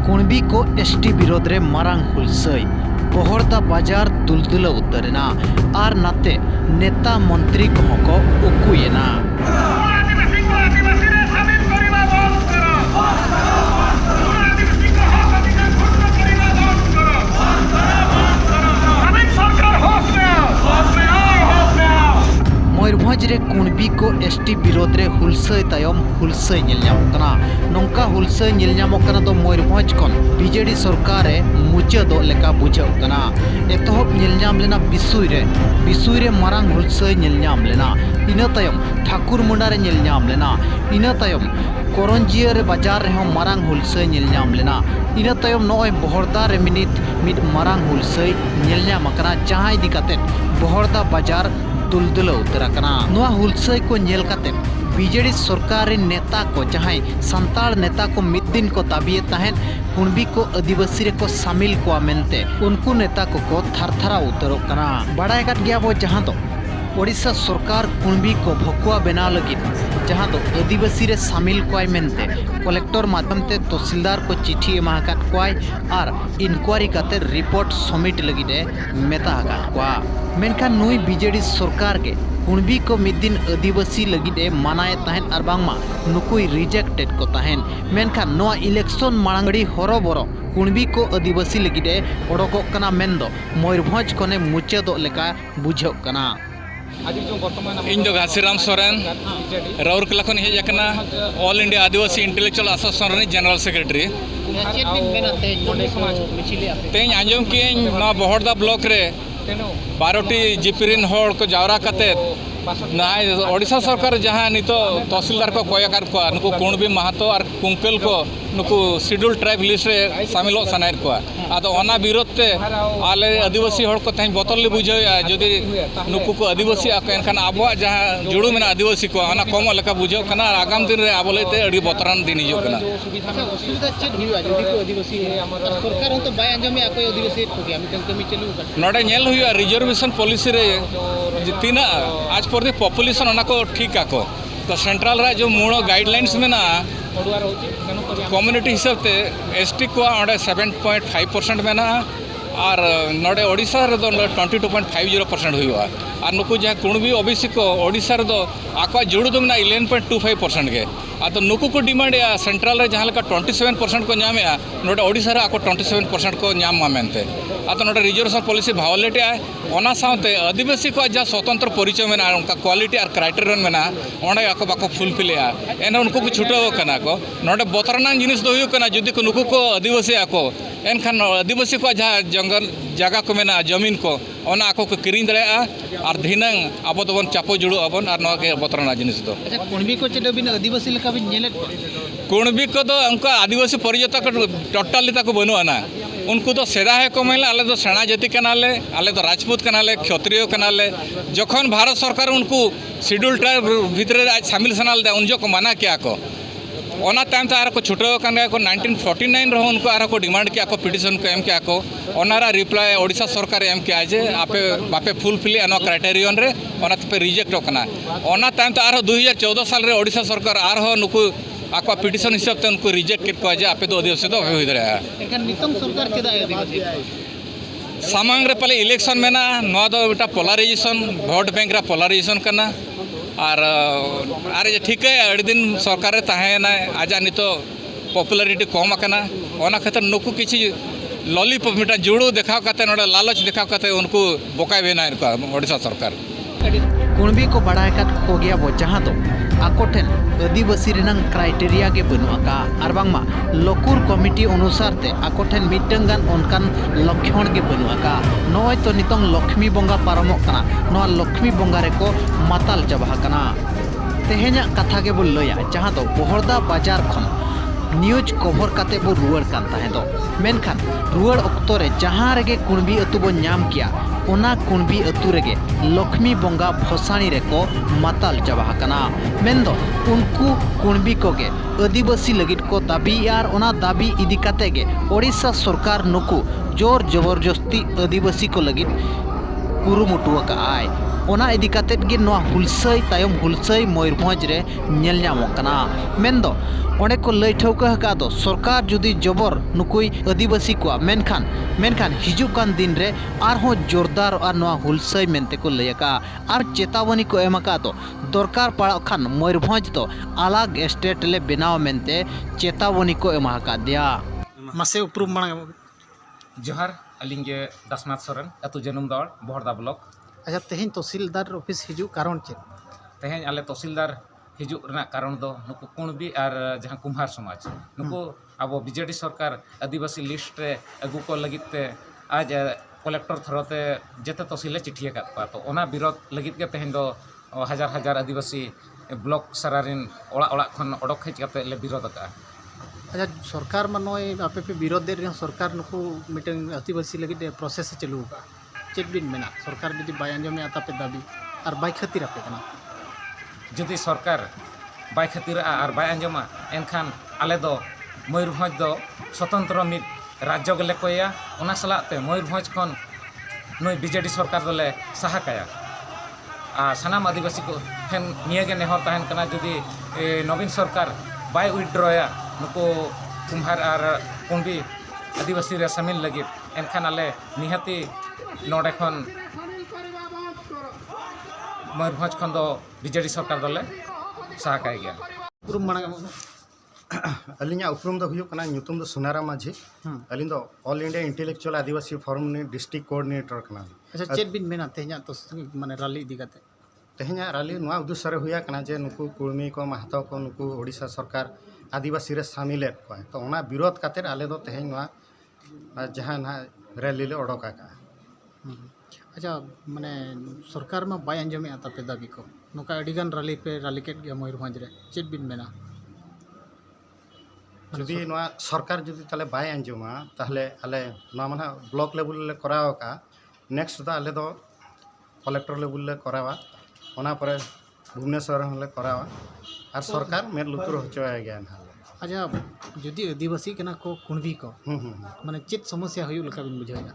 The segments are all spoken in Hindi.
कुणबी को एसटी विरोध रे मारांग हुलसई बहरदा बाजार दुलदुला उतरना और नाते नेता मंत्री को उकुयना। मयूरभंज रे कुणबी को एसटी विरोध रे हुलसई तायम हुलसई नेलनामोकना नोंका हुलसई नेलनामोकना तो मयूरभंज खन बीजेडी सरकार रे मुचाद लेका बुझावकना। एतहब नेलनाम लेना बिसुई रे मारांग हुलसई नेलनाम लेना। इना तायम ठाकुरमुंडा रे नेलनाम लेना। इना तायम करंजिया रे बाजार रे मारांग हुलसई नेलनाम लेना। इना तायम नय बहरदा रे मिड मारांग हुलसई नेलनामकना जहां इदी काते बहरदा बाजार दुलदुला उतराकना। नोआ हुलसई को नेल काते बीजेडी सरकार नेता को जहां संताल नेता को मिद दिन को दाबिये तहन कुणबी को आदिवासी रे को शामिल को मेनते उनको नेता को थरथरा उतरोकना। बड़ाय काट गया वो जहां तो ओडिशा सरकार कुणबी को भकुआ बना लगी जहां तो आदिवासी रे शामिल कोय मेनते कलेक्टर माध्यम ते तहसीलदार को चिट्ठी एमाकात कोय और इनक्वारी काते रिपोर्ट सबमिट लगी दे मेता हाकात कोआ। मेनखान नुई बीजेडी सरकार के कुणबी को मिद दिन आदिवासी लगी दे मानाए तहन और बांगमा नुकुई रिजेक्टेड को तहन। मेनखान नोआ इलेक्शन मांगड़ी हरोबरो कुणबी को आदिवासी लगी दे ओडोकोक कना मेनदो मयूरभंज कोने मुचादो लेका बुझाव कना। इन दो घासीराम सोरेन राउरकेला खन हेज अकना ऑल इंडिया आदिवासी इंटेलेक्चुअल एसोसिएशन जनरल सेक्रेटरी तेज आंजम की बहरदा ब्लॉक रे 12टी जिपिरिन होड़ को जावरा कते ना ओडिशा सरकार जहाँ नित तहसीलदार को कोयकार को नुकु कुणबी महतो और कुंकल को नुकु शेड्यूल ट्राइब लिस्ट रे शामिल सनायर को आदो ओना विरोध ते आले आदिवासी होड़ को तहीं बोतल बुझाया जदि नुकु को आदिवासी एनखान आबो जहाँ जुड़ू में आदिवासी को ओना कम लेका बुझाव कना आगाम दिन रे आबोलेते अड़ी बतरान दिन हिजो कना। नोडे नेल हुआ रिजर्वेशन पॉलिसी रे जितना आज पर दी पॉपुलेशन ओना को ठीक आको तो सेंट्रल रा जो मूल गाइडलाइंस में ना कम्युनिटी हिसाब से एसटी को 7.5% में ना और नोडे ओडिशा रे 22.50% हुआ और नुकु जहाँ कुणबी ओबीसी को ओडिशा रे आको जुड़ू दो ना 11.25% के तो नुकु को डिमांड या सेंट्रल रे जहाँ लेका 27% को नाम या नोडे ओडिशा रे आको 27% को नाम मेनते तो नोडे रिजर्वेशन पॉलिसी भावलेट है ओना साथे आदिवासी को जहाँ स्वतंत्र परिचय में उनका क्वालिटी और क्राइटेरियन में ओंडे आको बाको फुलफिल एन उनको को छुटाव कना को नोडे बतरना जिनिस दो हुई जुदी को नुकु को आदिवासी आको एनखान आदिवासी को जहाँ जंगल जगह को मेना जमीन को ओना आको को किरिंग दरेया और धिनंग आबो दोबन चापो जुड़ू आबन और नोके बतरना जिनिस दो। अच्छा कुणबी को चेडो बिन आदिवासी लेका बिन नेले कुणबी को तो उनका आदिवासी परिजता को टोटली ताको बनुआ ना उनको तो सेदा है को मेला आले तो सेना जाति कनाले आले तो राजपूत कनाले क्षत्रिय कनाले जखन भारत सरकार उनको शेड्यूल ट्राइब भीतर आज शामिल सनाल दे उन जो को मना किया को ओना टाइम तो आर को छुटाव कना को 1949 रहो उनको आर को डिमांड किया को पिटिशन को एम किया को ओनारा रिप्लाई ओडिशा सरकार एम किया जे आपे बापे फुलफिल एनो क्राइटेरियन रे ओना पे रिजेक्ट कना ओना टाइम तो आर 2014 साल रे ओडिशा सरकार आर हो नुकु आको पिटिशन हिसाब से उनको रिजेक्ट कर जे आपे तो आदिवासी तो हुई दरे एखन नितम सरकार केदा आदिवासी सामांग रे पहले इलेक्शन में ना नवा दो बेटा पोलराइजेशन वोट बैंक रा पोलराइजेशन करना और अरे ठीक है अड़ी दिन सरकार रे ताहेना आजा नित पॉपुलरिटी कम आकना ओना खातिर नुकु किछि लॉलीपॉप मिटा जुड़ू देखाव करते नोडे लालच देखाव करते उनको बोकाय बेना इनका ओडिशा सरकार कुणबी को बढ़ाए हो गया वो जहाँ तो आकोठेन आदिवासी रेनांग क्राइटेरिया के बनुआका और बांगमा लकुर कमिटी अनुसार ते आकोठेन मिटंगान उनकान लक्षण के बनुआका नय तो नितंग लक्ष्मी बंगा पारमोक कना नोआ लक्ष्मी बंगा रे को माताल चाबा कना तेहेना कथा के बोल लया जहाँ तो बहरदा बाजार खन न्यूज कवर काते बो रुआर कान ताहे दो मेनखान रुआर अक्तो रे जहाँ रेगे कुणबी अतु बो नाम किया ओना कुणबी अतु रेगे लक्ष्मी बंगा भसाणी रे को माताल चाबा कना मेनदो उनको कुणबी को गे आदिवासी लगित को दाबी यार ओना दाबी इदी काते गे ओडिशा सरकार नुकु जोर जबरदस्ती आदिवासी को लगित कुरुमुटुआ का आय ओना इदी कातेत गे नोआ हुलसै तायम हुलसै मयूरभंज रे नेल ᱧᱟᱢᱚᱜ ᱠᱟᱱᱟ मेनदो ओंडे को लई ठौका हका दो सरकार जुदी जबर नुकुई आदिवासी को मेनखान हिजुक कान दिन रे आरहों जोरदार और नोआ हुलसै मेनते को लैका और चेतावनी को एमका दो दरकार पड़ा खान मयूरभंज तो अलग स्टेट ले बनाव मेनते चेतावनी को एमका दिया मासे उपरूम मांग जोहार अलिंगे दासनाथ सोरेन अतु जनुम दौड़ बहरदा ब्लॉक। अच्छा तेहन तहसीलदार ऑफिस हिजू कारण चे तेहन आले तहसीलदार हिजू रना कारण दो नुकु कुणबी और जहां कुम्हार समाज नुकु अब बीजेडी सरकार आदिवासी लिस्ट रे अगु को लगित ते आज कलेक्टर थरोते जेते तहसील चिट्ठी का तो ओना विरोध लगित के तेहन दो हजार हजार आदिवासी ब्लॉक सरारिन ओड़ा ओड़ा खन ओडक हेज काते ले विरोध का। अच्छा सरकार में नॉय आपे पे विरोध दे रहे सरकार नुकु मीटिंग आदिवासी लगित प्रोसेस चालू का चेक दिन मेना सरकार जुदी बाय अंजमे आता पे दाबी और बाय खातिर आपे कना जुदी सरकार बाय खातिर और बाय अंजमा एनखान आले दो मयूरभंज दो स्वतंत्र मिद राज्य गले कोया ओना सलाते मयूरभंज खन नई बीजेडी सरकार दले सहाकाया सानाम आदिवासी को फेन नियगे नेहर तहन कना जुदी नवीन सरकार बाय विड्रॉया नुको कुम्हार और कुंबी आदिवासी रे शामिल लगी एनखान आले निहाती नोडे खन मयूरभंज खन दो बीजेडी सरकार दले सहाकाय गया। उपरूम मांग अलिंग उपरूम दो हुयो कना ᱧᱩᱛᱩᱢ ᱫᱚ सुनारा माझी अलिंग दो ऑल इंडिया इंटेलेक्चुअल आदिवासी फोरम ने डिस्ट्रिक्ट कोऑर्डिनेटर कना। अच्छा चेक बिन मेना तेहना तो माने रैली इदी काते तेहना रैली नुआ उद्देश्य रे हुया कना जे नुकु कुर्मी को महतो को नुकु ओडिशा सरकार आदिवासी रे शामिल को तो ओना विरोध काते आले दो तेहन नुआ जहां ना रैली ले ओडोका का। अच्छा माने सरकार में बाय अंजमे आता पे दाबी को नोका अडिगान रैली पे रैली केट गया मयूरभंज रे चेक बिन मेना जुदी नुआ सरकार जुदी ताले बाय अंजमा ताहले आले नुआ माने ब्लॉक लेवल ले कराव का नेक्स्ट दा आले दो कलेक्टर लेवल ले करावा ओना परे भुवनेश्वर ले करावा और सरकार मेर लुतुर होचोया गया ना। अच्छा जुदी आदिवासी कना को कुणबी को माने चेत समस्या हुयु लका बिन बुझाया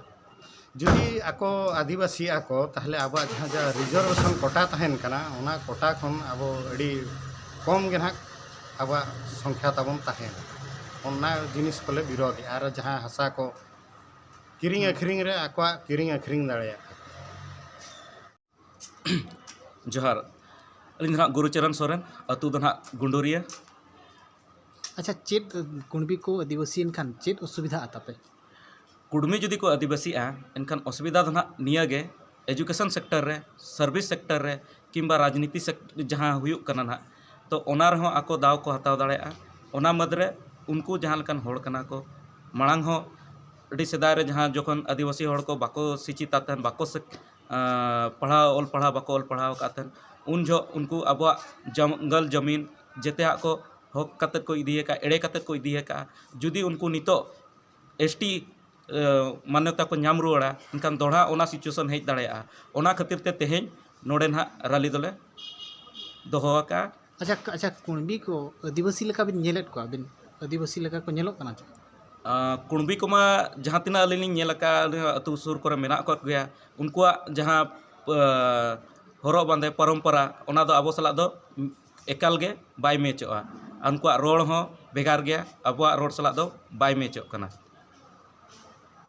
जुदी आको आदिवासी आको ताहले आबा जहां जा रिजर्वेशन कोटा तहन कना ओना कोटा खन आबो अडी कम गे ना आबा संख्या ताबन तहन ओना जिनिस कोले विरोध और जहां हसा को किरिंग अखरिंग रे आको किरिंग अखरिंग दाड़िया। जोहार अलिंग गुरुचरण सोरेन अतु दो गुंडोरिया। अच्छा चेत कुणबी को आदिवासी एनखान चेत असुविधा आता पे कुडमी जुदी को आदिवासी एनखान असुविधा दो नियागे एजुकेशन सेक्टर रे सर्विस सेक्टर रे किंबा राजनीति सेक्टर जहाँ हुयुक कना ना तो ओना रहो आको दाव को हताव दाड़ेया ओना मदरे उनको जहाँ लकान होड़ कना को मांग हो अडी सेदाय रे जहाँ जोखन आदिवासी होड़ को बाको शिक्षिता तहन बाको पढ़ाव ऑल पढ़ाव बाको ऑल पढ़ाव कातन उन जो उनको अब जंगल जमीन जेते को हक कते को इदिए का एड़े कते को इदिए का जुदी उनको नितो एसटी मान्यता को नाम रुआड़ा इनकान दोड़ा ओना सिचुएशन हेज दाड़ेया ओना खातिर ते तेहें नोडे ना रैली दोले दोहो का। अच्छा अच्छा कुणबी को आदिवासी लेका बिन नेलेट को बिन आदिवासी लेका को नेलो कना कुणबी को मा जहाँ तीना अलिनी नेल का अतु सुर को मेना को गया उनकुआ जहाँ हरो बांधे परंपरा ओना दो आबो सला दो एकाल गे बाय मेचोआ उनकुआ रोड हो बेगार गया आबो रोड सला दो बाय मेचो कना।